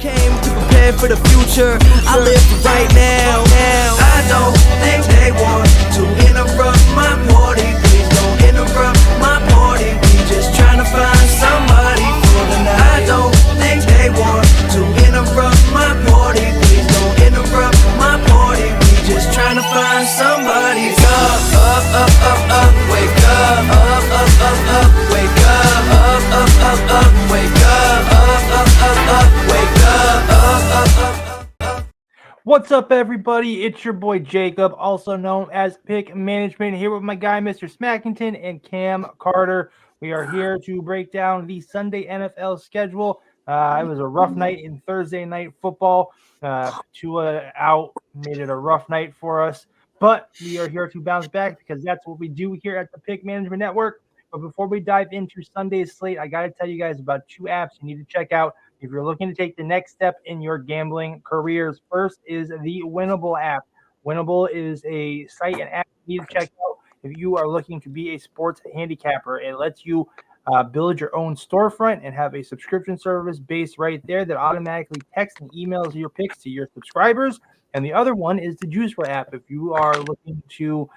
Came to prepare for the future. I live for right now. I don't think they want to interrupt my party. Please don't interrupt my party. We just trying to find somebody for the night. I don't think they want to interrupt my party. Please don't interrupt my party. We just trying to find somebody. Wake up, wake up, wake up, wake up. What's up, everybody? It's your boy Jacob, also known as Pick Management, here with my guy Mr. Smackington and Cam Carter. We are here to break down the Sunday NFL schedule. It was a rough night in Thursday night football. Tua out made it a rough night for us, but we are here to bounce back because that's what we do here at the Pick Management Network. But before we dive into Sunday's slate, I got to tell you guys about two apps you need to check out if you're looking to take the next step in your gambling careers. First is the Winnable app. Winnable is a site and app you need to check out if you are looking to be a sports handicapper. It lets you build your own storefront and have a subscription service based right there that automatically texts and emails your picks to your subscribers. And the other one is the Juiceware app. If you are looking to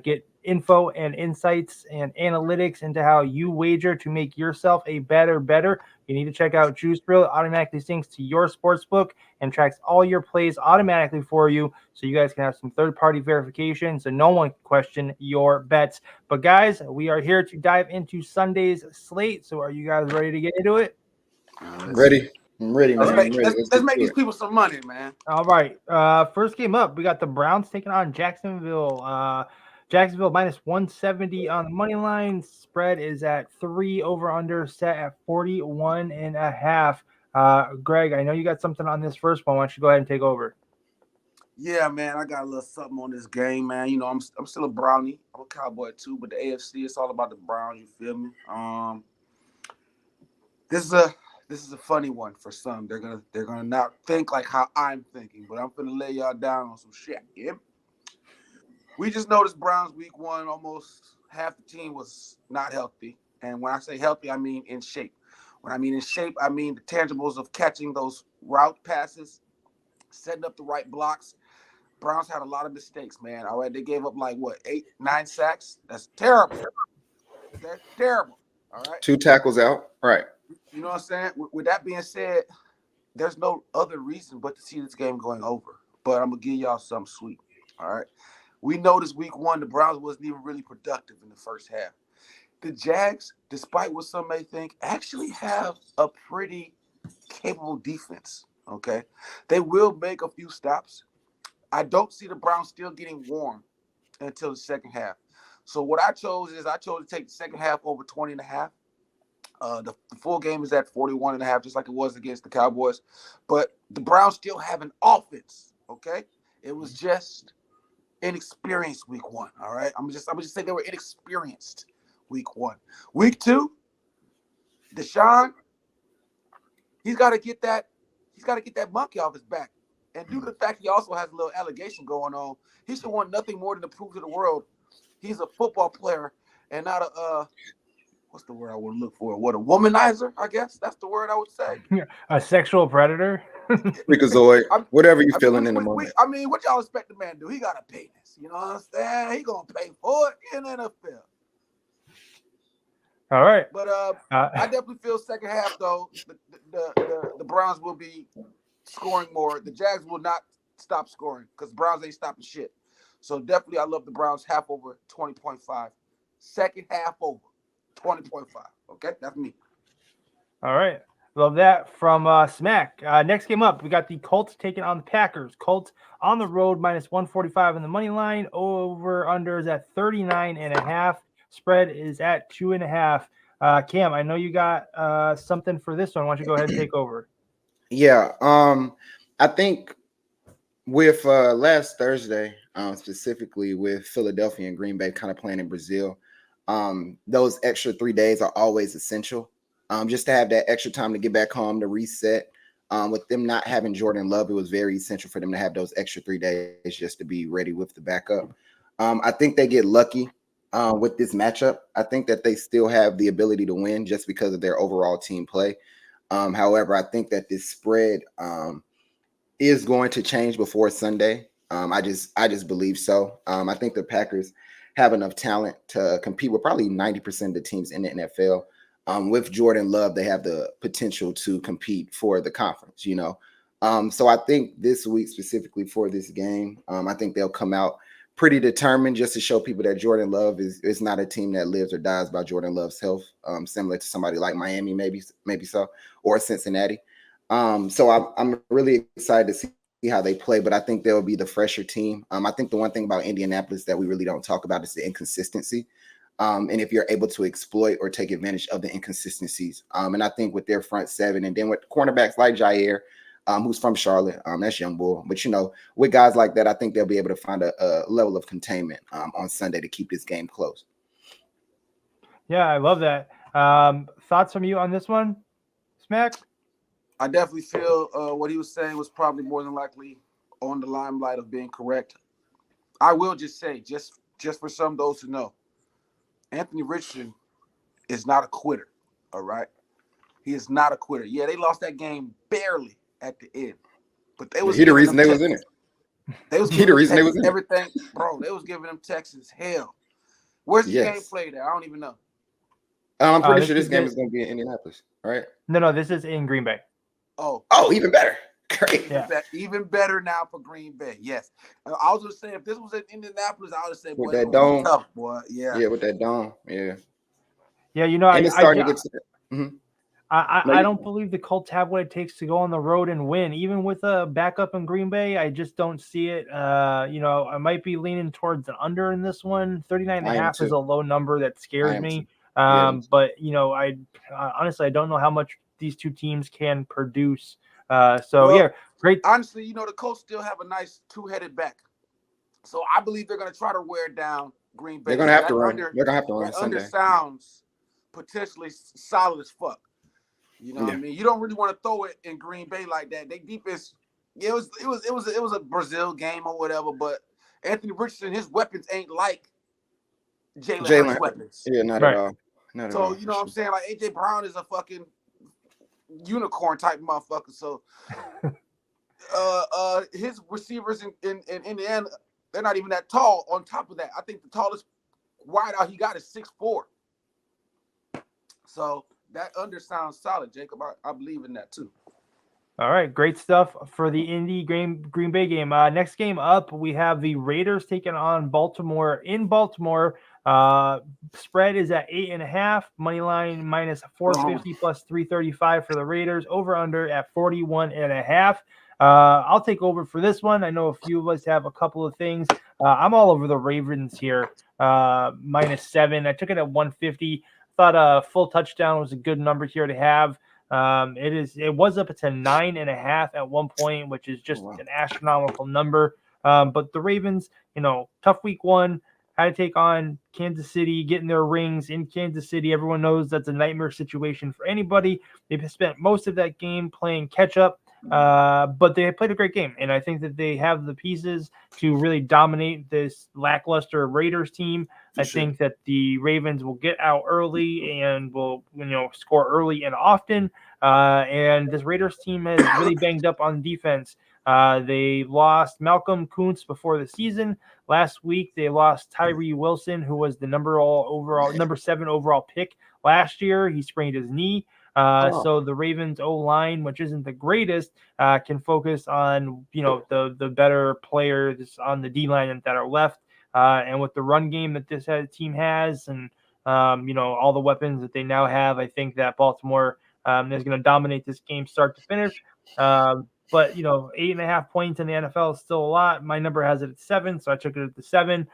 get info and insights and analytics into how you wager to make yourself a better, you need to check out Juiceware. It automatically syncs to your sportsbook and tracks all your plays automatically for you, so you guys can have some third-party verification so no one can question your bets. But guys, we are here to dive into Sunday's slate. So are you guys ready to get into it? Ready. I'm ready, man. Let's make these people some money, man. All right. First game up, we got the Browns taking on Jacksonville. Jacksonville minus 170 on the money line. Spread is at 3, over under set at 41.5. Greg, I know you got something on this first one. Why don't you go ahead and take over? Yeah, man, I got a little something on this game, man. You know, I'm still a Brownie. I'm a Cowboy too, but the AFC, it's all about the Browns. You feel me? This is a funny one for some. They're gonna not think like how I'm thinking, but I'm gonna lay y'all down on some shit. Yeah. We just noticed Browns week 1, almost half the team was not healthy. And when I say healthy, I mean in shape. When I mean in shape, I mean the tangibles of catching those route passes, setting up the right blocks. Browns had a lot of mistakes, man. All right, they gave up 8, 9 sacks. That's terrible. That's terrible. All right. 2 tackles out. Right. You know what I'm saying? With that being said, there's no other reason but to see this game going over. But I'm going to give y'all something sweet. All right. We noticed week 1, the Browns wasn't even really productive in the first half. The Jags, despite what some may think, actually have a pretty capable defense, okay? They will make a few stops. I don't see the Browns still getting warm until the second half. So what I chose to take the second half over 20.5. The full game is at 41.5, just like it was against the Cowboys. But the Browns still have an offense, okay? It was just inexperienced week 1, all right? I'm just say they were inexperienced week 1. Week 2, Deshaun, he's got to get that monkey off his back. And due to the fact he also has a little allegation going on, he should want nothing more than to prove to the world he's a football player and not a what's the word I would look for? What, a womanizer? I guess that's the word I would say. A sexual predator? Freakazoid, whatever you're feeling in the moment. I mean, what y'all expect the man to do? He got a penis. You know what I'm saying? He going to pay for it in the NFL. All right. But I definitely feel second half, though, the Browns will be scoring more. The Jags will not stop scoring because Browns ain't stopping shit. So definitely I love the Browns half over 20.5. Second half over 20.5. Okay, that's me. All right. Love that from Smack. Next game up, we got the Colts taking on the Packers. Colts on the road, minus 145 in the money line. Over under is at 39.5. Spread is at 2.5. Cam, I know you got something for this one. Why don't you go ahead and take over? Yeah. I think with last Thursday, specifically with Philadelphia and Green Bay kind of playing in Brazil, those extra 3 days are always essential. Just to have that extra time to get back home, to reset. With them not having Jordan Love, it was very essential for them to have those extra 3 days just to be ready with the backup. I think they get lucky with this matchup. I think that they still have the ability to win just because of their overall team play. However, I think that this spread is going to change before Sunday. I just believe so. I think the Packers have enough talent to compete with probably 90% of the teams in the NFL. With Jordan Love, they have the potential to compete for the conference, So I think this week, specifically for this game, I think they'll come out pretty determined just to show people that Jordan Love is not a team that lives or dies by Jordan Love's health, similar to somebody like Miami, maybe so, or Cincinnati. So I'm really excited to see how they play, but I think they'll be the fresher team. I think the one thing about Indianapolis that we really don't talk about is the inconsistency. And if you're able to exploit or take advantage of the inconsistencies. And I think with their front seven and then with cornerbacks like Jair, who's from Charlotte, that's young bull. But, with guys like that, I think they'll be able to find a level of containment on Sunday to keep this game close. Yeah, I love that. Thoughts from you on this one, Smack? I definitely feel what he was saying was probably more than likely on the limelight of being correct. I will just say, just for some of those who know, Anthony Richardson is not a quitter, all right? He is not a quitter. Yeah, they lost that game barely at the end, but they was the reason they was in it. They was the reason they was in everything, bro. They was giving them Texans hell. Where's the game played at? I don't even know. I'm pretty sure this game is going to be in Indianapolis, right? No, this is in Green Bay. Oh, even better. Great. Yeah. Even better now for Green Bay. Yes. I was just saying, if this was in Indianapolis, I would have said, with that dome. Tough, boy. Yeah. Yeah, with that dome. Yeah. Yeah, I don't believe the Colts have what it takes to go on the road and win. Even with a backup in Green Bay, I just don't see it. I might be leaning towards the under in this one. 39.5 is a low number that scares me. But, I honestly, I don't know how much these two teams can produce. Great. Honestly, the Colts still have a nice two-headed back. So I believe they're going to try to wear down Green Bay. They're going to have to run. They're going to have to run Sunday. Under sounds potentially solid as fuck. You know what I mean? You don't really want to throw it in Green Bay like that. They defense, it was a Brazil game or whatever, but Anthony Richardson, his weapons ain't like Jalen weapons. Yeah, not at all. Not so, at all, you know what I'm saying? Like AJ Brown is a fucking unicorn type motherfucker. So his receivers in Indiana, they're not even that tall. On top of that, I think the tallest wideout he got is 6'4". So that under sounds solid, Jacob. I believe in that too. All right, great stuff for the Indy Green Bay game. Next game up, we have the Raiders taking on Baltimore in Baltimore. Spread is at 8.5. Money line minus 450 plus 335 for the Raiders. Over under at 41.5. I'll take over for this one. I know a few of us have a couple of things. I'm all over the Ravens here. -7. I took it at 150. Thought a full touchdown was a good number here to have. It was up to 9.5 at one point, which is just an astronomical number. But the Ravens, tough week one, had to take on Kansas City, getting their rings in Kansas City. Everyone knows that's a nightmare situation for anybody. They've spent most of that game playing catch up, but they played a great game. And I think that they have the pieces to really dominate this lackluster Raiders team. I think that the Ravens will get out early and will, score early and often. And this Raiders team is really banged up on defense. They lost Malcolm Kuntz before the season. Last week, they lost Tyree Wilson, who was the number 7 overall pick last year. He sprained his knee. So the Ravens O-line, which isn't the greatest, can focus on, the better players on the D-line that are left. And with the run game that this team has and, all the weapons that they now have, I think that Baltimore is going to dominate this game start to finish. But 8.5 points in the NFL is still a lot. My number has it at 7, so I took it at the 7.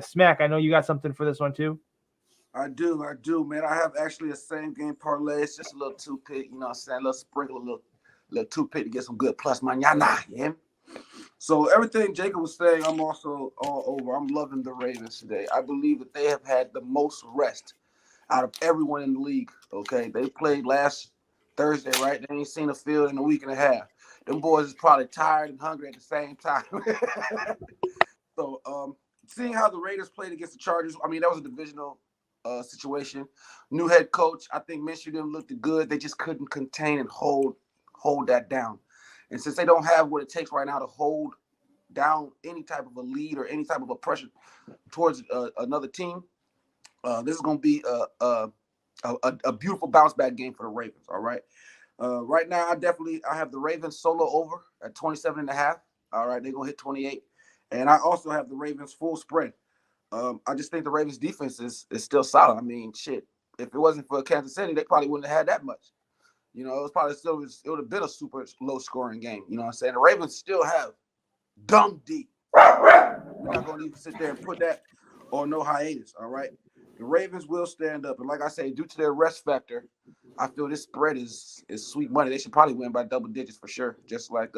Smack, I know you got something for this one too. I do, man. I have actually a same game parlay. It's just a little two-pick, you know what I'm saying? A little sprinkle, a little two-pick to get some good plus mañana, yeah? So everything Jacob was saying, I'm also all over. I'm loving the Ravens today. I believe that they have had the most rest out of everyone in the league, okay? They played last Thursday, right? They ain't seen a field in a week and a half. Them boys is probably tired and hungry at the same time. So, seeing how the Raiders played against the Chargers, I mean, that was a divisional situation. New head coach. I think Michigan looked good. They just couldn't contain and hold that down. And since they don't have what it takes right now to hold down any type of a lead or any type of a pressure towards another team, this is going to be a beautiful bounce back game for the Ravens. All right. Right now, I have the Ravens solo over at 27.5. All right, they're going to hit 28. And I also have the Ravens full spread. I just think the Ravens defense is still solid. I mean, shit, if it wasn't for Kansas City, they probably wouldn't have had that much. You know, it would have been a super low scoring game. You know what I'm saying? The Ravens still have dumb deep. We're not going to even sit there and put that on no hiatus. All right. The Ravens will stand up. And like I say, due to their rest factor, I feel this spread is sweet money. They should probably win by double digits for sure, just like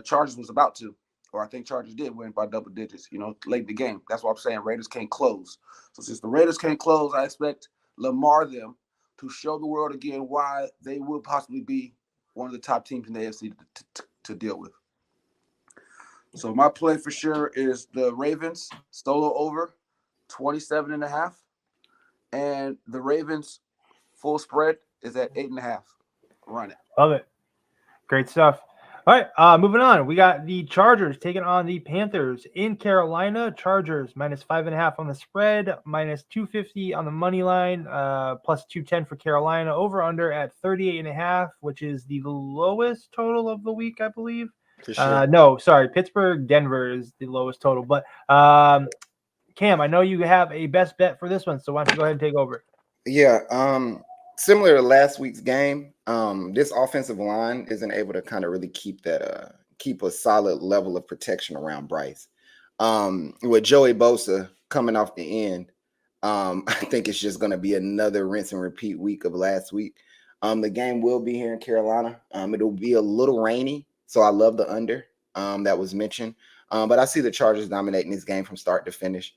Chargers was about to. Or I think Chargers did win by double digits, you know, late in the game. That's what I'm saying. Raiders can't close. So since the Raiders can't close, I expect Lamar them to show the world again why they will possibly be one of the top teams in the AFC to deal with. So my play for sure is the Ravens solo over 27.5, and the Ravens full spread is at 8.5. Run it. Love it. Great stuff. All right, moving on. We got the Chargers taking on the Panthers in Carolina. Chargers minus 5.5 on the spread, minus 250 on the money line, plus 210 for Carolina. Over under at 38.5, which is the lowest total of the week, I believe. For sure. No, sorry, Pittsburgh, Denver is the lowest total. But Cam, I know you have a best bet for this one, so why don't you go ahead and take over? Yeah. Similar to last week's game, this offensive line isn't able to kind of really keep a solid level of protection around Bryce. With Joey Bosa coming off the end, I think it's just going to be another rinse and repeat week of last week. The game will be here in Carolina. It'll be a little rainy, so I love the under that was mentioned. But I see the Chargers dominating this game from start to finish.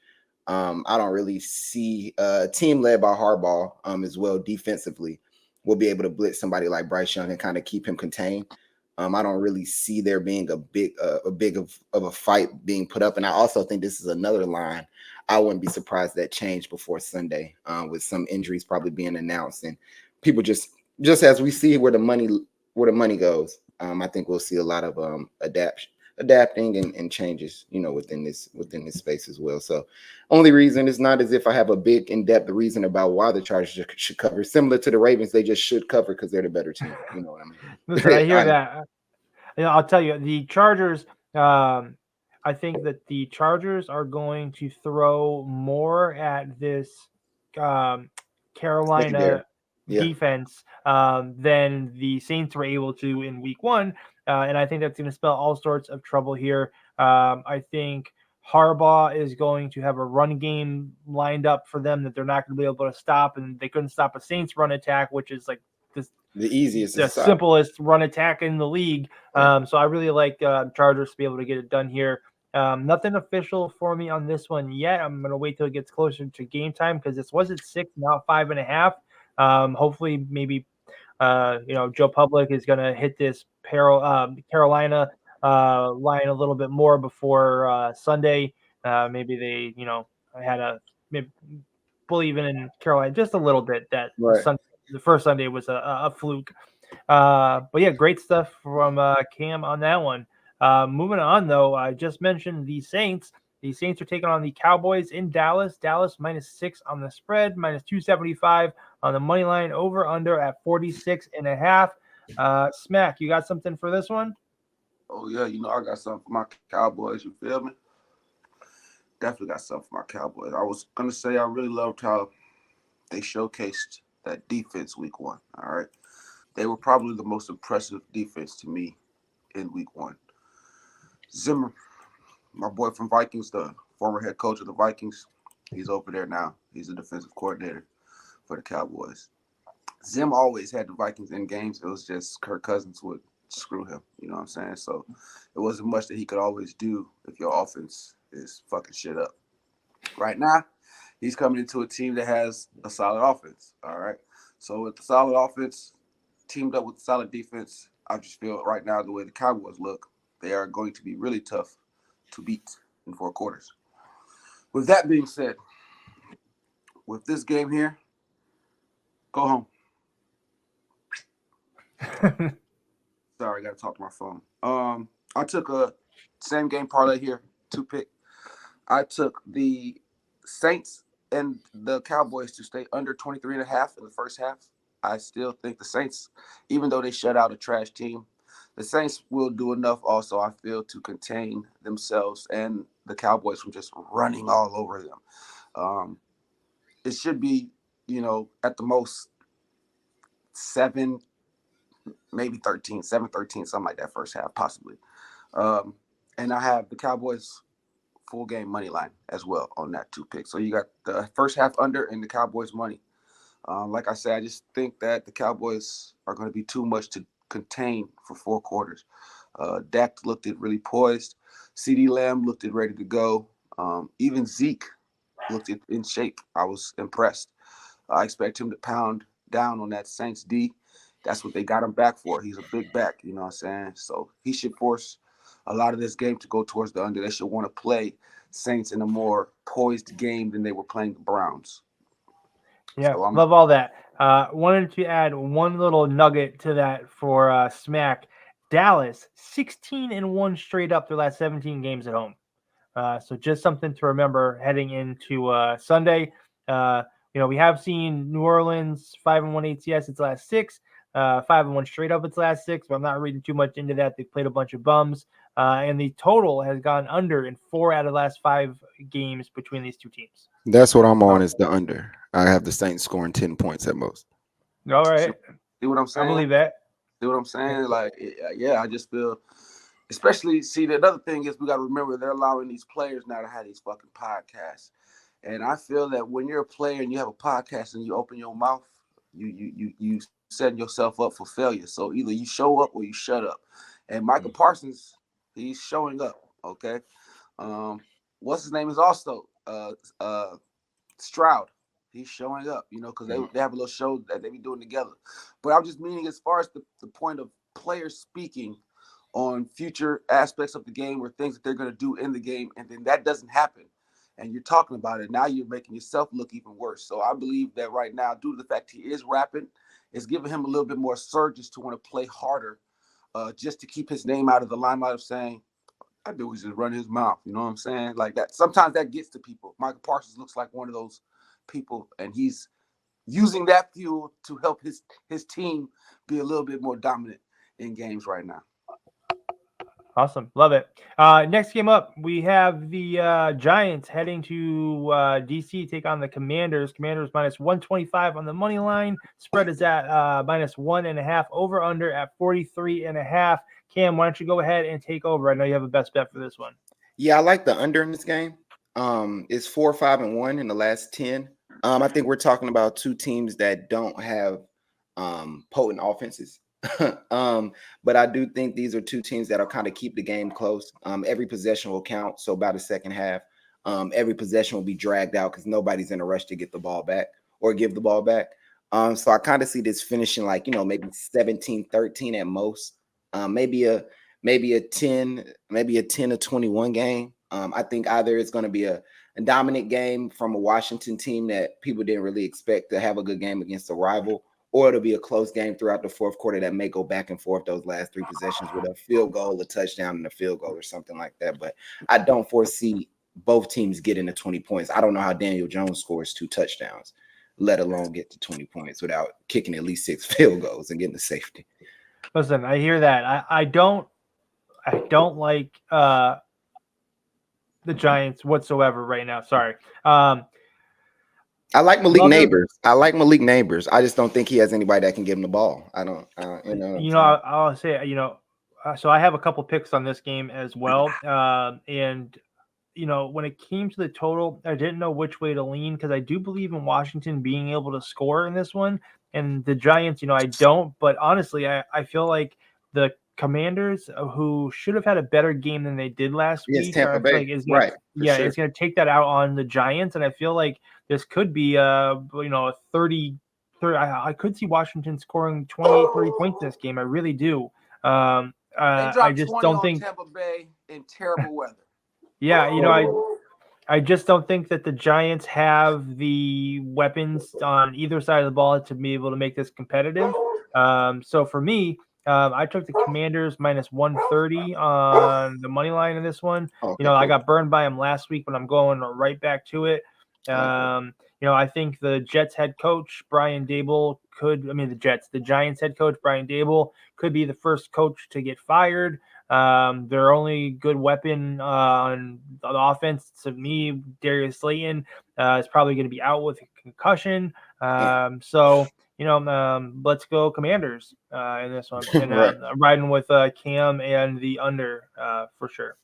I don't really see a team led by Harbaugh as well defensively will be able to blitz somebody like Bryce Young and kind of keep him contained. I don't really see there being a big of a fight being put up. And I also think this is another line I wouldn't be surprised that changed before Sunday with some injuries probably being announced and people just as we see where the money goes. I think we'll see a lot of adapting and changes, you know, within this space as well. So only reason is not as if I have a big in-depth reason about why the Chargers should cover. Similar to the Ravens, they just should cover because they're the better team. You know what I mean? Listen, I hear that. You know, I'll tell you, the Chargers, I think that the Chargers are going to throw more at this Carolina defense than the Saints were able to in week one. And I think that's going to spell all sorts of trouble here. I think Harbaugh is going to have a run game lined up for them that they're not going to be able to stop. And they couldn't stop a Saints run attack, which is like the easiest, the simplest run attack in the league. So I really like Chargers to be able to get it done here. Nothing official for me on this one yet. I'm going to wait till it gets closer to game time because this was at 6, now 5.5. Hopefully, maybe Joe Public is going to hit this Carolina line a little bit more before Sunday. Maybe they, had maybe believing in Carolina just a little bit that the first Sunday was a fluke. But yeah, great stuff from Cam on that one. Moving on, though, I just mentioned the Saints. The Saints are taking on the Cowboys in Dallas. Dallas -6 on the spread, -275 on the money line, over under at 46.5. Smack, you got something for this one? Oh, yeah, I got something for my Cowboys. You feel me? Definitely got something for my Cowboys. I was going to say I really loved how they showcased that defense week one, all right? They were probably the most impressive defense to me in week one. Zimmer, my boy from Vikings, the former head coach of the Vikings, he's over there now. He's a defensive coordinator for the Cowboys. Zim always had the Vikings in games. It was just Kirk Cousins would screw him. You know what I'm saying? So it wasn't much that he could always do if your offense is fucking shit up. Right now, he's coming into a team that has a solid offense, all right? So with the solid offense teamed up with the solid defense, I just feel right now the way the Cowboys look, they are going to be really tough to beat in 4 quarters. With that being said, with this game here, go home. Sorry, I got to talk to my phone. I took a same game parlay here, 2-pick. I took the Saints and the Cowboys to stay under 23.5 in the first half. I still think the Saints, even though they shut out a trash team, the Saints will do enough also, I feel, to contain themselves and the Cowboys from just running all over them. It should be, at the most 7, maybe 13, 7-13, something like that first half, possibly. And I have the Cowboys full game money line as well on that 2-pick. So you got the first half under and the Cowboys money. Like I said, I just think that the Cowboys are going to be too much to contain for 4 quarters. Dak looked it really poised. CeeDee Lamb looked it ready to go. Even Zeke looked it in shape. I was impressed. I expect him to pound down on that Saints D. That's what they got him back for. He's a big back, you know what I'm saying? So he should force a lot of this game to go towards the under. They should want to play Saints in a more poised game than they were playing the Browns. Yeah, So love all that. Wanted to add one little nugget to that for Smack. Dallas, 16-1 straight up their last 17 games at home. So just something to remember heading into Sunday. We have seen New Orleans 5-1 ATS its last 6, 5-1 straight up its last 6, but I'm not reading too much into that. They played a bunch of bums, and the total has gone under in 4 out of the last 5 games between these two teams. That's what I'm on, is the under. I have the Saints scoring 10 points at most. All right. See what I'm saying? I believe that. See what I'm saying? Like, yeah, I just feel, especially, see, the other thing is we got to remember they're allowing these players now to have these fucking podcasts. And I feel that when you're a player and you have a podcast and you open your mouth, you setting yourself up for failure. So either you show up or you shut up. And Michael Parsons, he's showing up, okay? What's his name is also Stroud. He's showing up, because they have a little show that they be doing together. But I'm just meaning as far as the point of players speaking on future aspects of the game or things that they're going to do in the game, and then that doesn't happen, and you're talking about it, now you're making yourself look even worse. So I believe that right now, due to the fact he is rapping, it's giving him a little bit more surges to want to play harder, just to keep his name out of the limelight of saying, I do is just run his mouth. You know what I'm saying? Like that. Sometimes that gets to people. Michael Parsons looks like one of those people, and he's using that fuel to help his team be a little bit more dominant in games right now. Awesome. Love it. Next game up, we have the Giants heading to DC, take on the Commanders. Commanders minus 125 on the money line. Spread is at minus 1.5, over under at 43.5. Cam, why don't you go ahead and take over? I know you have a best bet for this one. Yeah, I like the under in this game. It's 4-5-1 in the last 10. I think we're talking about two teams that don't have potent offenses. But I do think these are two teams that'll kind of keep the game close. Every possession will count. So by the second half, every possession will be dragged out because nobody's in a rush to get the ball back or give the ball back. So I kind of see this finishing like, maybe 17-13 at most. Maybe a 10-21 game. I think either it's going to be a dominant game from a Washington team that people didn't really expect to have a good game against a rival, or it'll be a close game throughout the fourth quarter that may go back and forth those last 3 possessions with a field goal, a touchdown, and a field goal or something like that. But I don't foresee both teams getting to 20 points. I don't know how Daniel Jones scores 2 touchdowns, let alone get to 20 points without kicking at least 6 field goals and getting the safety. Listen, I hear that. I don't like the Giants whatsoever right now. Sorry. I like Malik Neighbors. I just don't think he has anybody that can give him the ball. I don't, I'll say, so I have a couple picks on this game as well. And, when it came to the total, I didn't know which way to lean because I do believe in Washington being able to score in this one. And the Giants, I don't. But honestly, I feel like the Commanders, who should have had a better game than they did last week, Tampa Bay. It's Sure. It's going to take that out on the Giants. And I feel like this could be a 30. I could see Washington scoring 28, 30 points in this game. I really do. I just don't think Tampa Bay in terrible weather. Yeah, I just don't think that the Giants have the weapons on either side of the ball to be able to make this competitive. So for me, I took the Commanders minus 130 on the money line in this one. Okay, I cool. got burned by them last week, but I'm going right back to it. I think the Jets head coach, Brian Dable, the Giants head coach, Brian Dable, could be the first coach to get fired. Their only good weapon on the offense, to me, Darius Slayton, is probably going to be out with a concussion. Let's go Commanders in this one. And Right. I'm riding with Cam and the under for sure.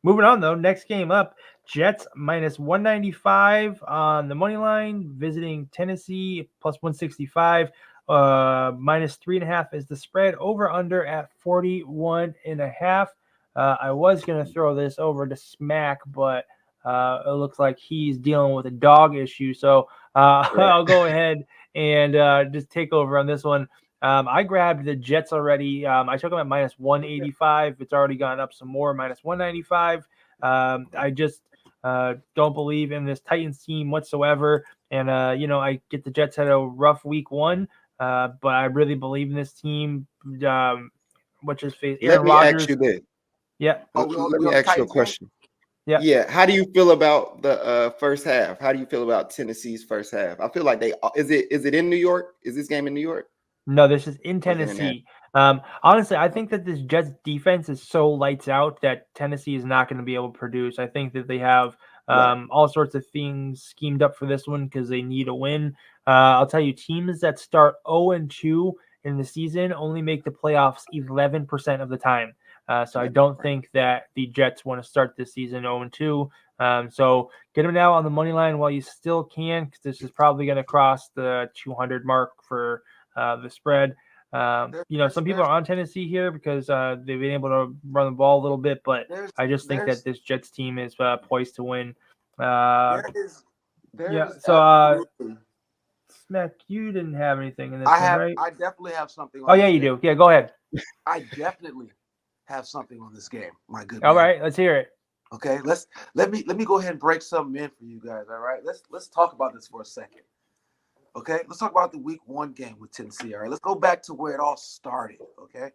Moving on, though, next game up, Jets minus 195 on the money line, visiting Tennessee plus 165. Minus 3.5 is the spread. Over under at 41.5. I was gonna throw this over to Smack, but it looks like he's dealing with a dog issue. So I'll go ahead and just take over on this one. I grabbed the Jets already. I took them at minus 185. It's already gone up some more, minus 195. I just don't believe in this Titans team whatsoever. And, I get the Jets had a rough week one, but I really believe in this team, which is Aaron Let me Rodgers. ask you this. Yeah. Let me ask you a question. Yeah. Yeah. How do you feel about the first half? How do you feel about Tennessee's first half? I feel like is it in New York? Is this game in New York? No, this is in Tennessee. Honestly, I think that this Jets defense is so lights out that Tennessee is not going to be able to produce. I think that they have all sorts of things schemed up for this one because they need a win. I'll tell you, teams that start 0-2 in the season only make the playoffs 11% of the time. So I don't think that the Jets want to start this season 0-2. So get them now on the money line while you still can, because this is probably going to cross the 200 mark for the spread. Some people are on Tennessee here because they've been able to run the ball a little bit, but I just think that this Jets team is poised to win. Smack, you didn't have anything in this one, right? I definitely have something. Oh, yeah, you do. Yeah, go ahead. I definitely have something on this game. My good. All right, let's hear it. Okay, let me go ahead and break something in for you guys. All right, let's talk about this for a second. Okay, let's talk about the week one game with Tennessee. All right, let's go back to where it all started. Okay,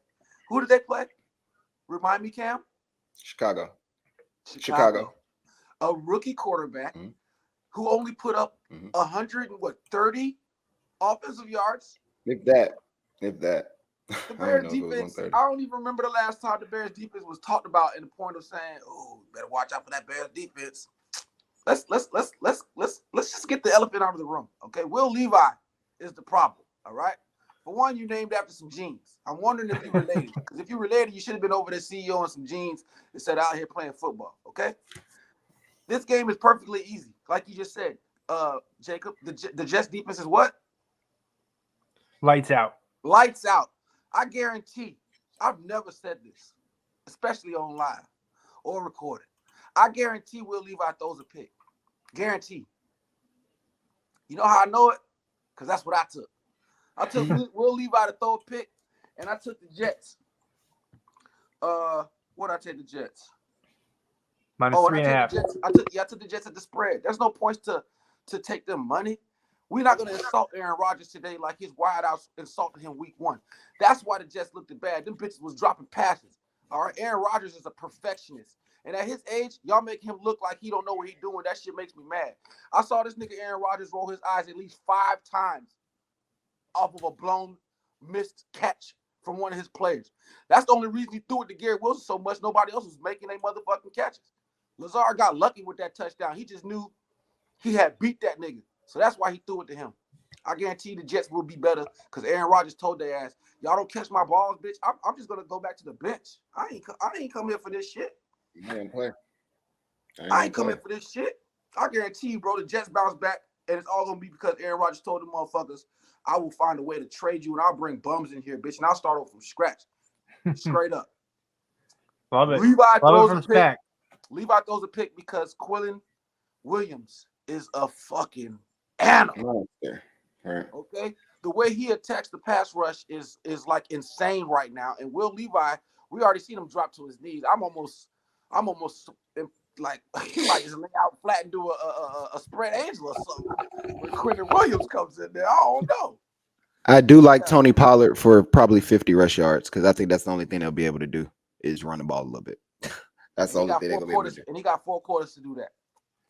who did they play? Remind me, Cam. Chicago. A rookie quarterback who only put up 130 offensive yards. If that. The Bears defense, I don't even remember the last time the Bears defense was talked about in the point of saying, "Oh, better watch out for that Bears defense." Let's just get the elephant out of the room. Okay, Will Levi is the problem. All right. For one, you named after some jeans. I'm wondering if you're related. Because if you're related, you should have been over there CEO in some jeans instead of out here playing football. Okay. This game is perfectly easy, like you just said, Jacob. The Jets defense is what? Lights out. Lights out. I guarantee, I've never said this, especially on live or recorded. I guarantee Will Levi throws a pick. Guarantee. You know how I know it? Because that's what I took. I took Will Levi to throw a pick, and I took the Jets. What did I take the Jets? Minus 3.5. I took the Jets at the spread. There's no points to take them money. We're not going to insult Aaron Rodgers today like his wideouts insulted him week one. That's why the Jets looked bad. Them bitches was dropping passes. All right, Aaron Rodgers is a perfectionist. And at his age, y'all make him look like he don't know what he's doing. That shit makes me mad. I saw this nigga Aaron Rodgers roll his eyes at least 5 times off of a blown, missed catch from one of his players. That's the only reason he threw it to Garrett Wilson so much. Nobody else was making their motherfucking catches. Lazard got lucky with that touchdown. He just knew he had beat that nigga. So that's why he threw it to him. I guarantee the Jets will be better because Aaron Rodgers told their ass, y'all don't catch my balls, bitch. I'm just going to go back to the bench. I ain't come here for this shit. I didn't play. I ain't coming for this shit. I guarantee you, bro, the Jets bounce back, and it's all going to be because Aaron Rodgers told them motherfuckers, I will find a way to trade you, and I'll bring bums in here, bitch, and I'll start over from scratch. Straight up. Love it. Levi throws a pick. Levi throws a pick because Quillen Williams is a fucking animal. Right. Okay? The way he attacks the pass rush is like insane right now. And Will Levi, we already seen him drop to his knees. I'm almost like he might just lay out flat and do a spread angel or something. When Quentin Williams comes in there, I don't know. I do like Tony Pollard for probably 50 rush yards because I think that's the only thing they'll be able to do is run the ball a little bit. That's the only thing they're going to be able to do. And he got 4 quarters to do that.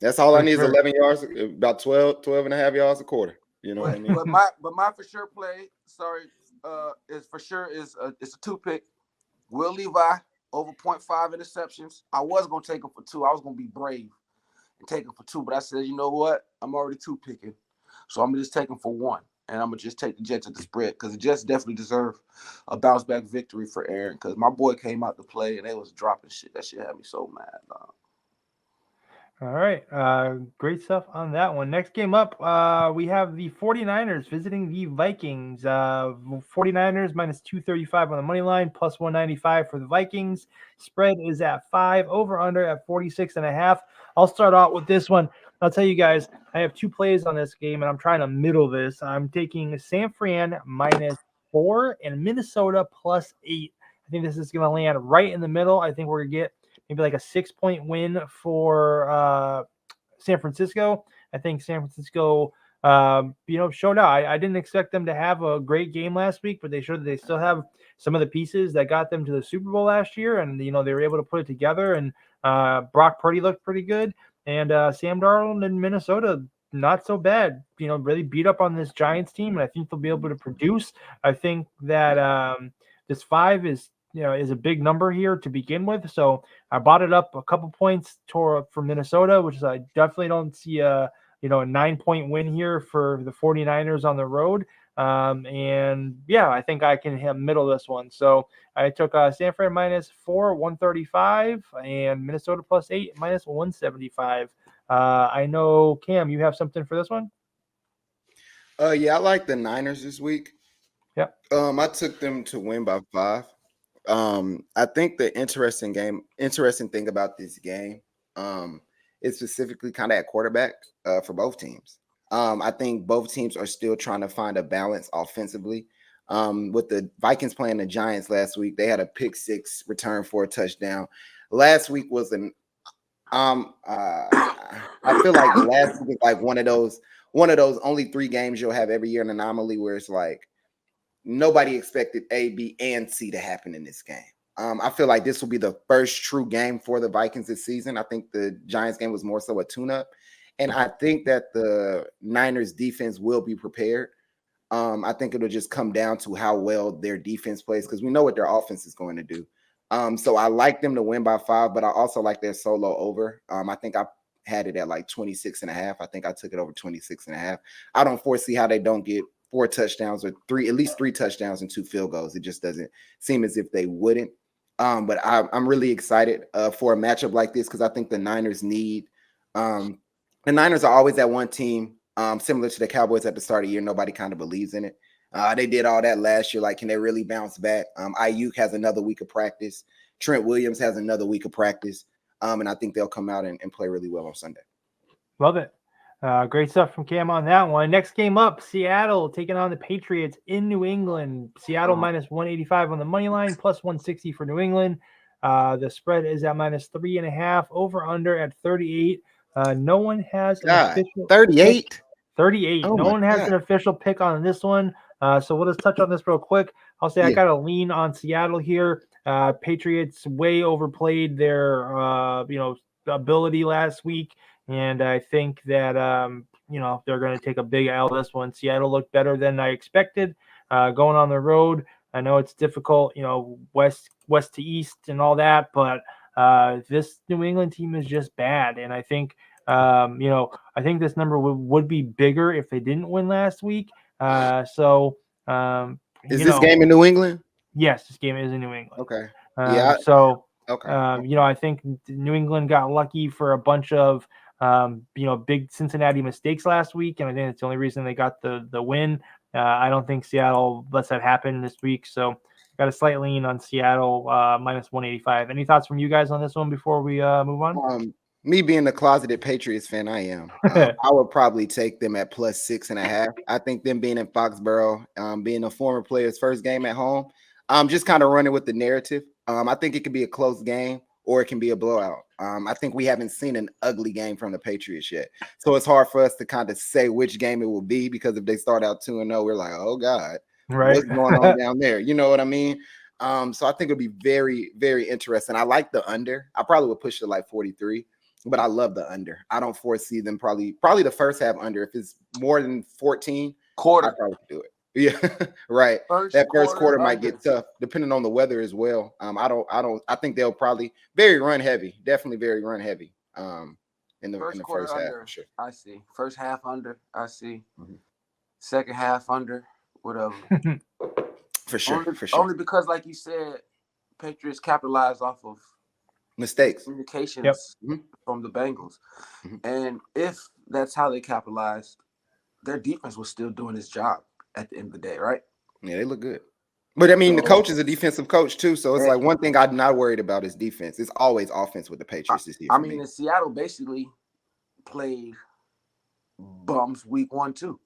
That's all I need is 11 yards, about 12 and a half yards a quarter. You know what I mean? But my for sure play, is for sure it's a 2-pick. Will Levi over 0.5 interceptions. I was gonna take him for 2. I was gonna be brave and take him for 2, but I said, you know what? I'm already 2-picking, so I'm gonna just take him for 1, and I'm gonna just take the Jets at the spread because the Jets definitely deserve a bounce back victory for Aaron because my boy came out to play and they was dropping shit. That shit had me so mad. All right. Great stuff on that one. Next game up, we have the 49ers visiting the Vikings. 49ers minus 235 on the money line, plus 195 for the Vikings. Spread is at 5, over under at 46.5. I'll start out with this one. I'll tell you guys, I have 2 plays on this game, and I'm trying to middle this. I'm taking San Fran minus 4 and Minnesota plus 8. I think this is going to land right in the middle. I think we're going to get maybe like a 6-point win for San Francisco. I think San Francisco, showed out. I didn't expect them to have a great game last week, but they showed that they still have some of the pieces that got them to the Super Bowl last year, and they were able to put it together. And Brock Purdy looked pretty good, and Sam Darnold in Minnesota, not so bad. Really beat up on this Giants team, and I think they'll be able to produce. I think that this 5 is a big number here to begin with. So I bought it up a couple points for Minnesota, which is I definitely don't see a 9-point win here for the 49ers on the road. I think I can middle this one. So I took San Fran minus 4, 135, and Minnesota plus 8, minus 175. I know, Cam, you have something for this one? Yeah, I like the Niners this week. Yep. I took them to win by 5. I think the interesting thing about this game is specifically kind of at quarterback for both teams. I think both teams are still trying to find a balance offensively. With the Vikings playing the Giants last week, they had a pick 6 return for a touchdown. Last week was I feel like last week was like one of those only 3 games you'll have every year, an anomaly where it's like nobody expected A, B, and C to happen in this game. I feel like this will be the first true game for the Vikings this season. I think the Giants game was more so a tune-up. And I think that the Niners defense will be prepared. I think it'll just come down to how well their defense plays because we know what their offense is going to do. So I like them to win by 5, but I also like their solo over. I think I had it at like 26.5. I think I took it over 26.5. I don't foresee how they don't get 4 touchdowns or at least 3 touchdowns and 2 field goals. It just doesn't seem as if they wouldn't. But I'm really excited for a matchup like this because I think the Niners need the Niners are always that one team similar to the Cowboys at the start of the year. Nobody kind of believes in it. They did all that last year. Like, can they really bounce back? Ayuk has another week of practice. Trent Williams has another week of practice. And I think they'll come out and play really well on Sunday. Love it. Great stuff from Cam on that one. Next game up, Seattle taking on the Patriots in New England. Seattle minus 185 on the money line, plus 160 for New England. The spread is at minus 3.5, over under at 38. No one has an official 38. 38. Oh, no one has God. an official pick on this one. So we'll just touch on this real quick. I'll say I got to lean on Seattle here. Patriots way overplayed their ability last week. And I think that, they're going to take a big L this one. Seattle looked better than I expected going on the road. I know it's difficult, west to east and all that, but this New England team is just bad. And I think, I think this number would be bigger if they didn't win last week. Is this game in New England? Yes, this game is in New England. Okay. Okay. I think New England got lucky for a bunch of big Cincinnati mistakes last week, and I think it's the only reason they got the win. I don't think Seattle lets that happen this week, so got a slight lean on Seattle minus 185. Any thoughts from you guys on this one before we move on? Me being the closeted Patriots fan, I am. I would probably take them at plus 6.5. I think them being in Foxborough, being a former player's first game at home, just kind of running with the narrative. I think it could be a close game, or it can be a blowout. I think we haven't seen an ugly game from the Patriots yet. So it's hard for us to kind of say which game it will be, because if they start out 2-0, we're like, oh God, Right. what's going on down there? You know what I mean? So I think it'll be very, very interesting. I like the under. I probably would push it like 43, but I love the under. I don't foresee them probably the first half under. If it's more than 14, Quarter. I probably could do it. Yeah, right. That first quarter might get tough, depending on the weather as well. I think they'll probably very run heavy, definitely very run heavy. In the first half, under, for sure. I see. First half under, I see. Mhm. Second half under, whatever. For sure, only, for sure. Only because, like you said, Patriots capitalized off of Mistakes, communications from the Bengals. And if that's how they capitalized, their defense was still doing its job at the end of the day, right? Yeah, they look good. But I mean, the coach is a defensive coach too, so it's like one thing I'm not worried about is defense. It's always offense with the Patriots this year. I mean, in Seattle basically played bums week 1 too,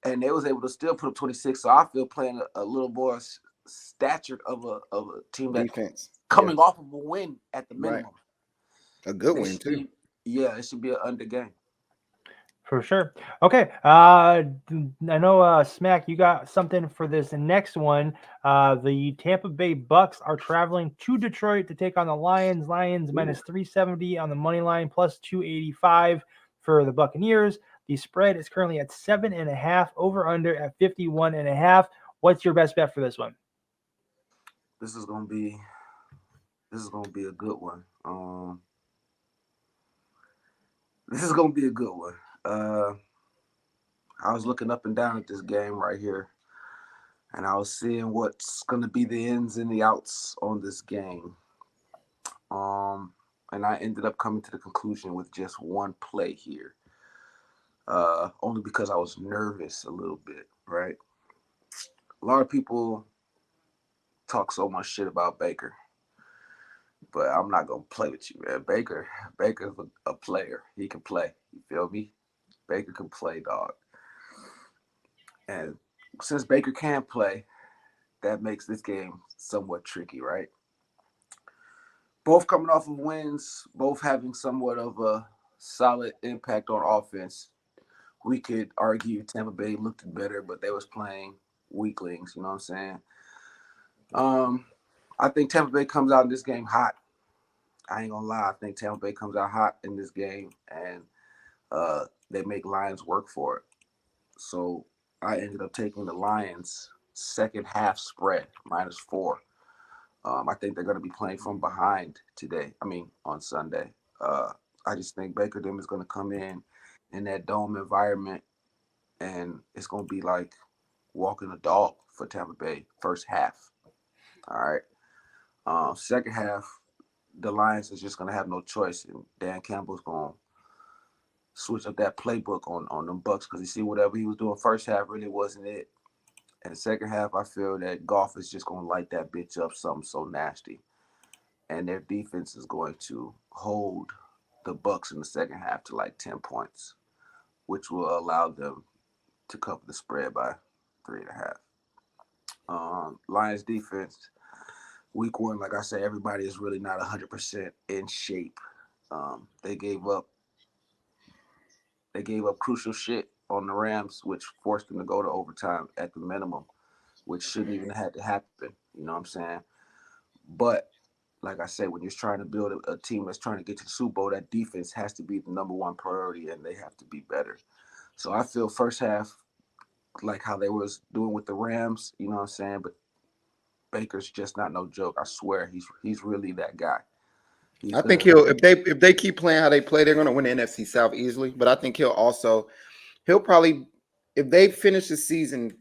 and they was able to still put up 26. So I feel playing a little more statured of a team that defense coming off of a win at the minimum, a good win too. It should be an under game. For sure. Okay. I know, Smack, you got something for this next one. The Tampa Bay Bucks are traveling to Detroit to take on the Lions. Lions minus 370 on the money line, plus 285 for the Buccaneers. The spread is currently at 7.5, over under at 51.5. What's your best bet for this one? This is gonna be a good one. This is gonna be a good one. I was looking up and down at this game right here, and I was seeing what's going to be the ins and the outs on this game. And I ended up coming to the conclusion with just one play here, only because I was nervous a little bit, right? A lot of people talk so much shit about Baker, but I'm not going to play with you, man. Baker's a player. He can play. You feel me? Baker can play, dog. And since Baker can play, that makes this game somewhat tricky, right? Both coming off of wins, both having somewhat of a solid impact on offense. We could argue Tampa Bay looked better, but they was playing weaklings, you know what I'm saying? I think Tampa Bay comes out in this game hot. I ain't gonna lie. I think Tampa Bay comes out hot in this game, and they make Lions work for it. So I ended up taking the Lions second half spread, -4. I think they're going to be playing from behind on Sunday. I just think Baker is going to come in that dome environment, and it's going to be like walking a dog for Tampa Bay first half. All right. Second half, the Lions is just going to have no choice, and Dan Campbell's going to switch up that playbook on them Bucks, because you see whatever he was doing first half really wasn't it. And the second half, I feel that Goff is just going to light that bitch up something so nasty. And their defense is going to hold the Bucks in the second half to like 10 points, which will allow them to cover the spread by 3.5. Lions defense, week 1, like I said, everybody is really not 100% in shape. They gave up crucial shit on the Rams, which forced them to go to overtime at the minimum, which shouldn't even have had to happen. You know what I'm saying? But like I said, when you're trying to build a team that's trying to get to the Super Bowl, that defense has to be the number one priority, and they have to be better. So I feel first half, like how they was doing with the Rams, you know what I'm saying? But Baker's just not no joke. I swear, he's really that guy. I think if they keep playing how they play, they're going to win the NFC South easily. But I think he'll probably, if they finish the season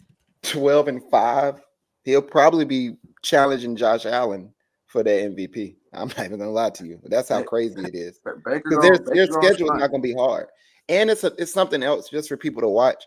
12-5, he'll probably be challenging Josh Allen for the MVP. I'm not even going to lie to you. But that's how crazy it is. Because their schedule is not going to be hard. And it's something else just for people to watch.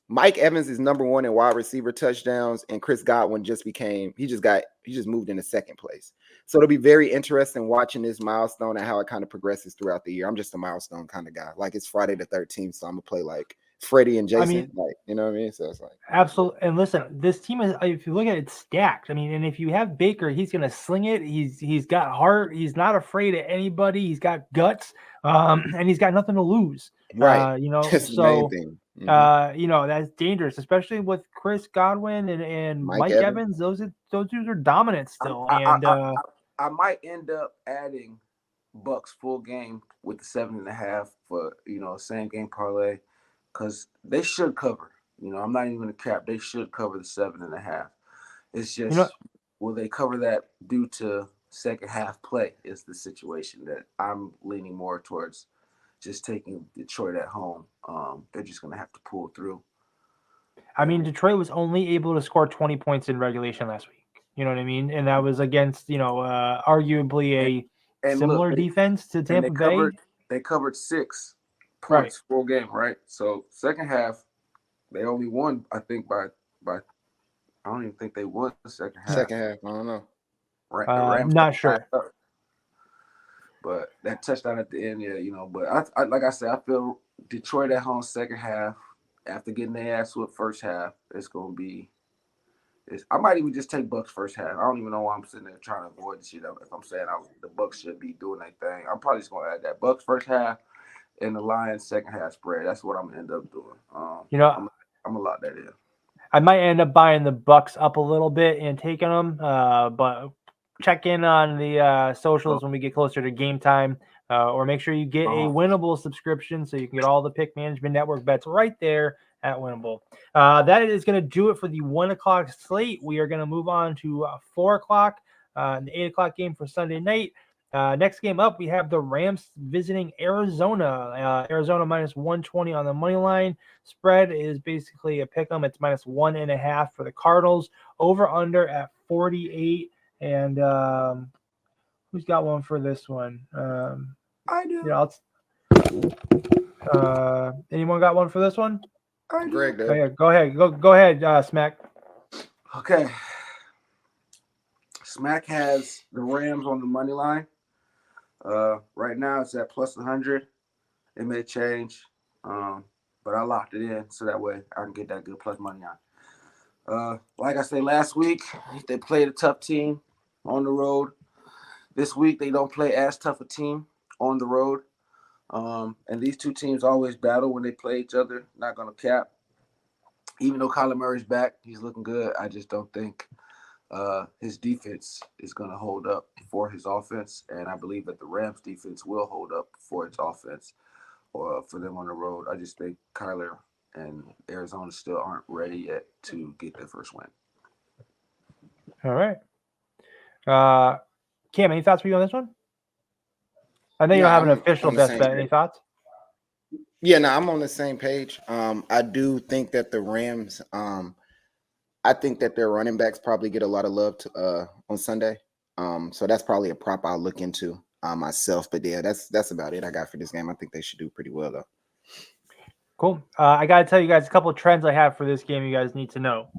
Mike Evans is number 1 in wide receiver touchdowns, and Chris Godwin he just moved into second place. So it'll be very interesting watching this milestone and how it kind of progresses throughout the year. I'm just a milestone kind of guy. Like, it's Friday the 13th, so I'm gonna play like Freddie and Jason. I mean, like, you know what I mean? So it's like absolutely. And listen, this team is, if you look at it, stacked. I mean, and if you have Baker, he's going to sling it. He's got heart. He's not afraid of anybody. He's got guts, and he's got nothing to lose. right. You know, That's the main so thing. you know, that's dangerous, especially with Chris Godwin and Mike Evans. Those dudes are dominant still. I might end up adding Bucks full game with the 7.5 for, you know, same game parlay, because they should cover. You know, I'm not even gonna cap. They should cover the 7.5. It's just, You know, will they cover that due to second half play is the situation that I'm leaning more towards just taking Detroit at home. They're just gonna have to pull through. I mean, Detroit was only able to score 20 points in regulation last week. You know what I mean? And that was against, you know, arguably a similar defense to Tampa Bay. They covered 6 points full game, right? So second half, they only won, I think, by I don't even think they won the second half. Second half, I don't know. Right, I'm not sure. But that touchdown at the end, yeah, you know. But I like I said, I feel Detroit at home second half, after getting their ass whipped first half, it's gonna be. I might even just take Bucks first half. I don't even know why I'm sitting there trying to avoid the shit. If I'm saying the Bucks should be doing their thing, I'm probably just gonna add that Bucks first half and the Lions second half spread. That's what I'm gonna end up doing. You know, I'm gonna lock that in. I might end up buying the Bucks up a little bit and taking them, but check in on the socials when we get closer to game time, or make sure you get a Winnable subscription so you can get all the Pick Management Network bets right there at Winnable. That is going to do it for the 1 o'clock slate. We are going to move on to 4 o'clock, the 8 o'clock game for Sunday night. Next game up, we have the Rams visiting Arizona. Arizona minus 120 on the money line. Spread is basically a pick 'em. It's minus 1.5 for the Cardinals. Over under at 48. And who's got one for this one? I do. Yeah, anyone got one for this one? Greg, oh, yeah, go ahead. Go ahead, Smack. Okay. Smack has the Rams on the money line. Right now it's at plus 100. It may change, but I locked it in so that way I can get that good plus money on. Like I said last week, they played a tough team on the road. This week they don't play as tough a team on the road. And these two teams always battle when they play each other. Not going to cap. Even though Kyler Murray's back, he's looking good. I just don't think his defense is going to hold up for his offense. And I believe that the Rams defense will hold up for its offense or for them on the road. I just think Kyler and Arizona still aren't ready yet to get their first win. All right. Cam, any thoughts for you on this one? I know you don't have an official best bet. Any thoughts? Yeah, no, I'm on the same page. I do think that the Rams, I think that their running backs probably get a lot of love on Sunday. So that's probably a prop I'll look into myself. But yeah, that's about it I got for this game. I think they should do pretty well though. Cool. I got to tell you guys a couple of trends I have for this game you guys need to know.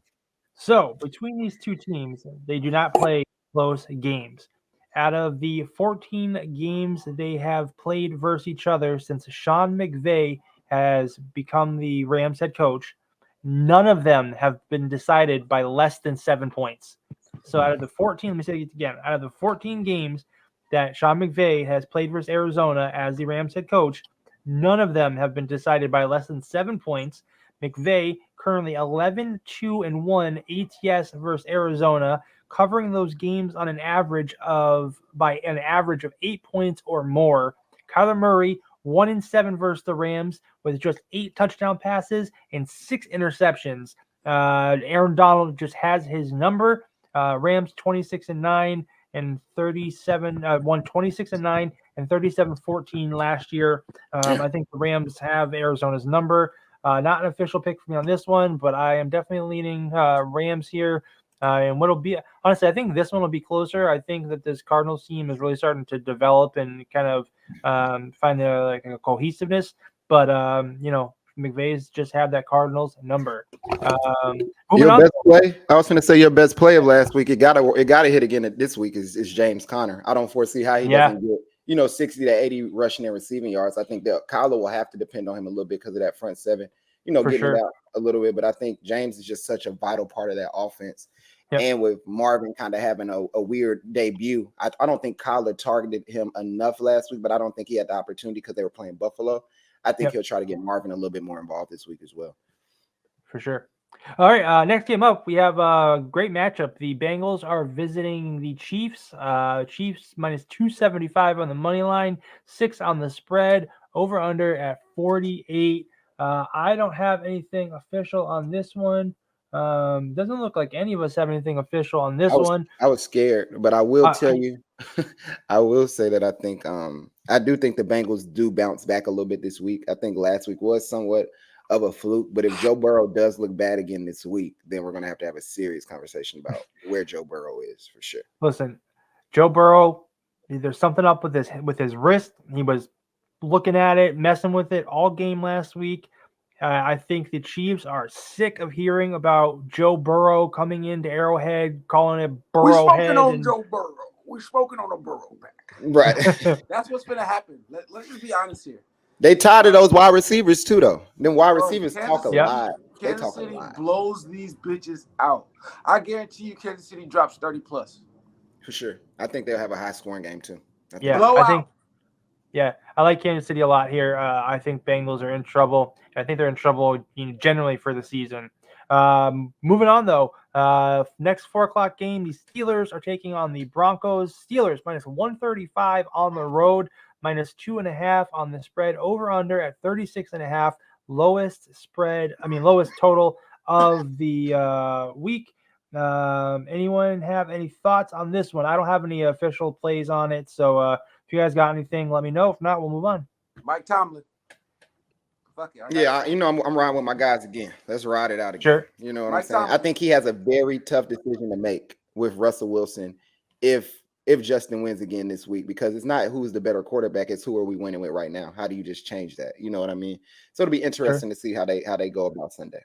So between these two teams, they do not play close games. Out of the 14 games they have played versus each other since Sean McVay has become the Rams head coach, none of them have been decided by less than 7 points. So out of the 14, let me say it again, out of the 14 games that Sean McVay has played versus Arizona as the Rams head coach, none of them have been decided by less than 7 points. McVay currently 11-2-1 ATS versus Arizona, covering those games on an average of 8 points or more. Kyler Murray 1-7 versus the Rams with just 8 touchdown passes and 6 interceptions. Aaron Donald just has his number. Rams 26-9 and 37 won 26-9 and 37-14 last year. I think the Rams have Arizona's number. Not an official pick for me on this one, but I am definitely leaning Rams here. And what'll be, honestly, I think this one will be closer. I think that this Cardinals team is really starting to develop and kind of find a cohesiveness. But McVay's just have that Cardinals number. Your best play. I was going to say your best play of last week. It got to hit again this week is James Conner. I don't foresee how he doesn't get 60 to 80 rushing and receiving yards. I think that Kyler will have to depend on him a little bit because of that front seven. For getting sure. it out a little bit. But I think James is just such a vital part of that offense. Yep. And with Marvin kind of having a weird debut, I don't think Kyler targeted him enough last week, but I don't think he had the opportunity because they were playing Buffalo. I think Yep. he'll try to get Marvin a little bit more involved this week as well. For sure. All right, next game up, we have a great matchup. The Bengals are visiting the Chiefs. Chiefs minus 275 on the money line, 6 on the spread, over under at 48. I don't have anything official on this one. Doesn't look like any of us have anything official on this one. I was scared, but I will tell you, I will say that I do think the Bengals do bounce back a little bit this week. I think last week was somewhat of a fluke, but if Joe Burrow does look bad again this week, then we're going to have a serious conversation about where Joe Burrow is for sure. Listen, Joe Burrow, there's something up with his wrist. He was looking at it, messing with it all game last week. I think the Chiefs are sick of hearing about Joe Burrow coming into Arrowhead, calling it Burrowhead. Joe Burrow. We're smoking on a Burrow back. Right. That's what's going to happen. Let's just be honest here. They tired of those wide receivers too, though. Them wide receivers talk a Yep. lot. They Kansas talk City a lot. blows these bitches out. I guarantee you Kansas City drops 30 plus. For sure. I think they'll have a high scoring game too. Yeah, Blowout. I like Kansas City a lot here. I think Bengals are in trouble. I think they're in trouble generally for the season. Moving on though, next 4:00 game, the Steelers are taking on the Broncos. Steelers minus 135 on the road, minus 2.5 on the spread, over under at 36.5. Lowest total of the week. Anyone have any thoughts on this one? I don't have any official plays on it, so if you guys got anything, let me know. If not, we'll move on. Mike Tomlin. Fuck it. I'm riding with my guys again. Let's ride it out again. Sure. You know what Mike I'm saying? Tomlin. I think he has a very tough decision to make with Russell Wilson if Justin wins again this week, because it's not who's the better quarterback, it's who are we winning with right now. How do you just change that? You know what I mean? So it'll be interesting to see how they go about Sunday.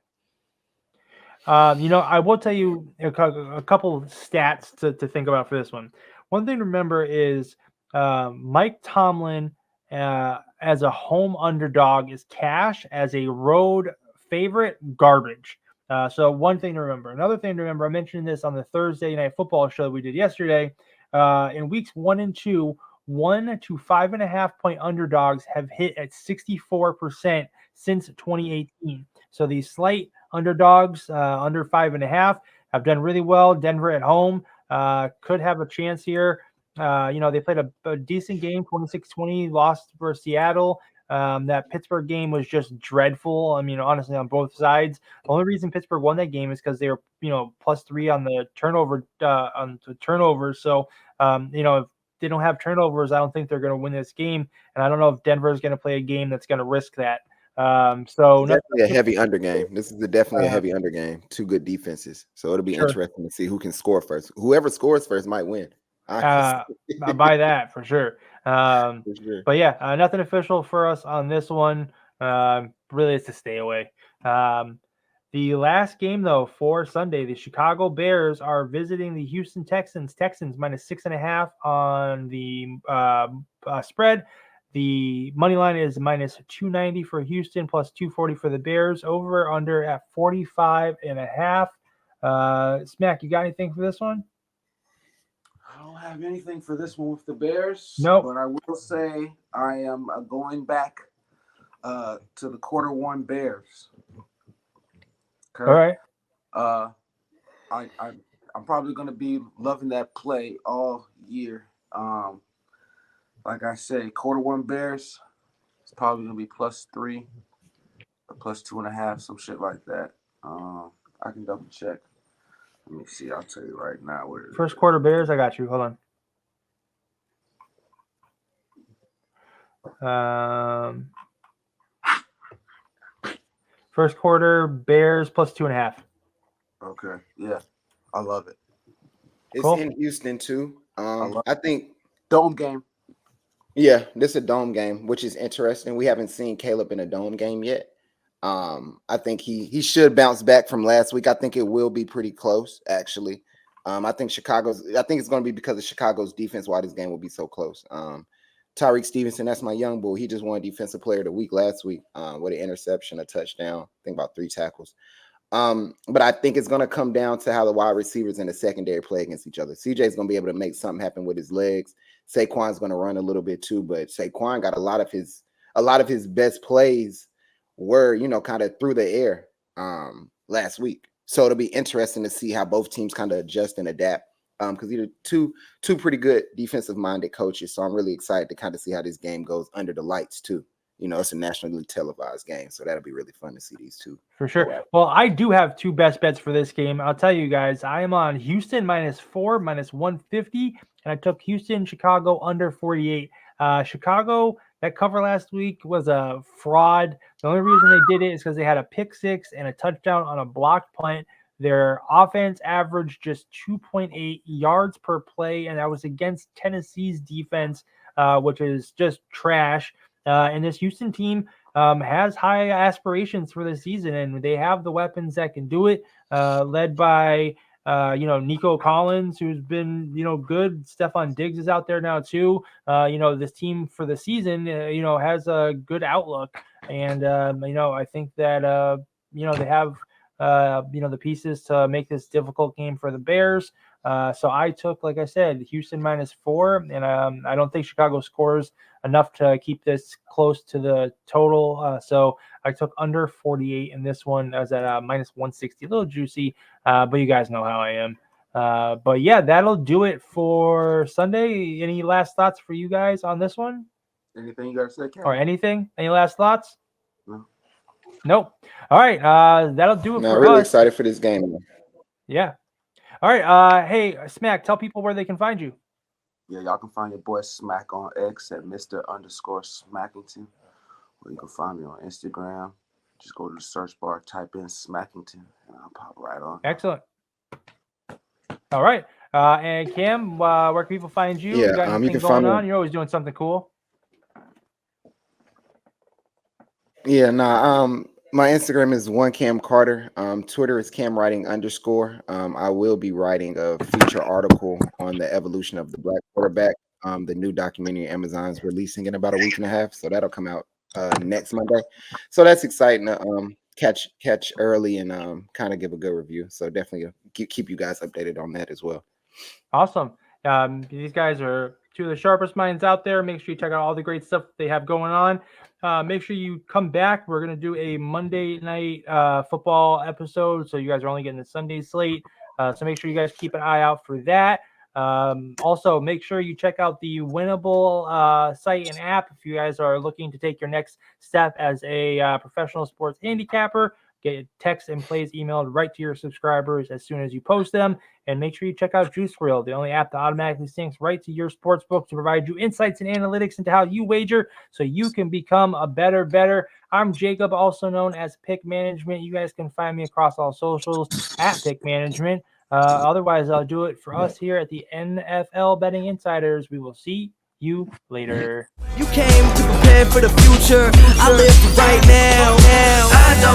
I will tell you a couple of stats to think about for this one. One thing to remember is Mike Tomlin as a home underdog is cash, as a road favorite, garbage. So one thing to remember. Another thing to remember, I mentioned this on the Thursday Night Football show we did yesterday. In weeks 1 and 2, 1 to 5.5 point underdogs have hit at 64% since 2018. So these slight underdogs under 5.5 have done really well. Denver at home could have a chance here. They played a decent game, 26-20, lost for Seattle. That Pittsburgh game was just dreadful. I mean, honestly, on both sides. The only reason Pittsburgh won that game is because they were, +3 on the turnovers. So, if they don't have turnovers, I don't think they're going to win this game. And I don't know if Denver is going to play a game that's going to risk that. Definitely a heavy under game. This is definitely a heavy under game. Two good defenses. So it'll be interesting to see who can score first. Whoever scores first might win. I buy that for sure. But yeah, nothing official for us on this one. Really, it's to stay away. The last game though for Sunday, the Chicago Bears are visiting the Houston Texans. Texans minus 6.5 on the spread. The money line is minus 290 for Houston, plus 240 for the Bears. Over under at 45.5. Smack, you got anything for this one? I don't have anything for this one with the Bears. Nope. But I will say I am going back to the Q1 Bears. Okay. All right. I'm probably going to be loving that play all year. Like I say, Q1 Bears, it's probably going to be +3 or +2.5, some shit like that. I can double check. Let me see. I'll tell you right now. First quarter Bears, I got you. Hold on. First quarter Bears plus 2.5. Okay. Yeah. I love it. It's Cool. in Houston too. I think Dome game. Yeah, this is a dome game, which is interesting. We haven't seen Caleb in a dome game yet. I think he should bounce back from last week. I think it will be pretty close, actually. I think it's going to be because of Chicago's defense why this game will be so close. Tyreek Stevenson, that's my young boy. He just won Defensive Player of the Week last week with an interception, a touchdown, I think about 3 tackles. But I think it's going to come down to how the wide receivers and the secondary play against each other. CJ is going to be able to make something happen with his legs. Saquon's going to run a little bit too, but Saquon got a lot of his best plays were, kind of through the air last week. So it'll be interesting to see how both teams kind of adjust and adapt. Because these are two pretty good defensive-minded coaches. So I'm really excited to kind of see how this game goes under the lights too. It's a nationally televised game, so that'll be really fun to see these two. For sure. Well, I do have 2 best bets for this game. I'll tell you guys, I am on Houston -4, -150, and I took Houston, Chicago under 48. Chicago, that cover last week was a fraud. The only reason they did it is because they had a pick 6 and a touchdown on a blocked punt. Their offense averaged just 2.8 yards per play, and that was against Tennessee's defense, which is just trash. And this Houston team has high aspirations for the season, and they have the weapons that can do it, led by, Nico Collins, who's been, good. Stephon Diggs is out there now too. This team for the season, has a good outlook. And, I think that, they have, the pieces to make this difficult game for the Bears. So I took, like I said, Houston -4, and I don't think Chicago scores enough to keep this close to the total. So I took under 48 in this one. I was at -160, a little juicy, but you guys know how I am. But yeah, that'll do it for Sunday. Any last thoughts for you guys on this one? Anything you got to say, Cam? Or anything? Any last thoughts? No. Nope. All right. That'll do it for really us. Excited for this game. Yeah. All right. Hey, Smack, tell people where they can find you. Yeah, y'all can find your boy Smack on X at Mr_Smackington. Or you can find me on Instagram. Just go to the search bar, type in Smackington, and I'll pop right on. Excellent. All right. And Cam, where can people find you? Yeah, You got you anything can going find me. on? You're always doing something cool. Yeah, my Instagram is @1CamCarter. Twitter is CamWriting_. I will be writing a feature article on the evolution of the black quarterback. The new documentary Amazon's releasing in about a week and a half, so that'll come out next Monday. So that's exciting to catch early and kind of give a good review. So definitely keep you guys updated on that as well. Awesome. These guys are 2 of the sharpest minds out there. Make sure you check out all the great stuff they have going on. Make sure you come back. We're going to do a Monday night football episode, so you guys are only getting the Sunday slate. So make sure you guys keep an eye out for that. Also, make sure you check out the Winnable site and app if you guys are looking to take your next step as a professional sports handicapper. Get text and plays emailed right to your subscribers as soon as you post them. And make sure you check out Juice Reel, the only app that automatically syncs right to your sports book to provide you insights and analytics into how you wager so you can become a better bettor. I'm Jacob, also known as Pick Management. You guys can find me across all socials at Pick Management. Otherwise, I'll do it for us here at the NFL Betting Insiders. We will see you later. You came to prepare for the future. I live for right now. I don't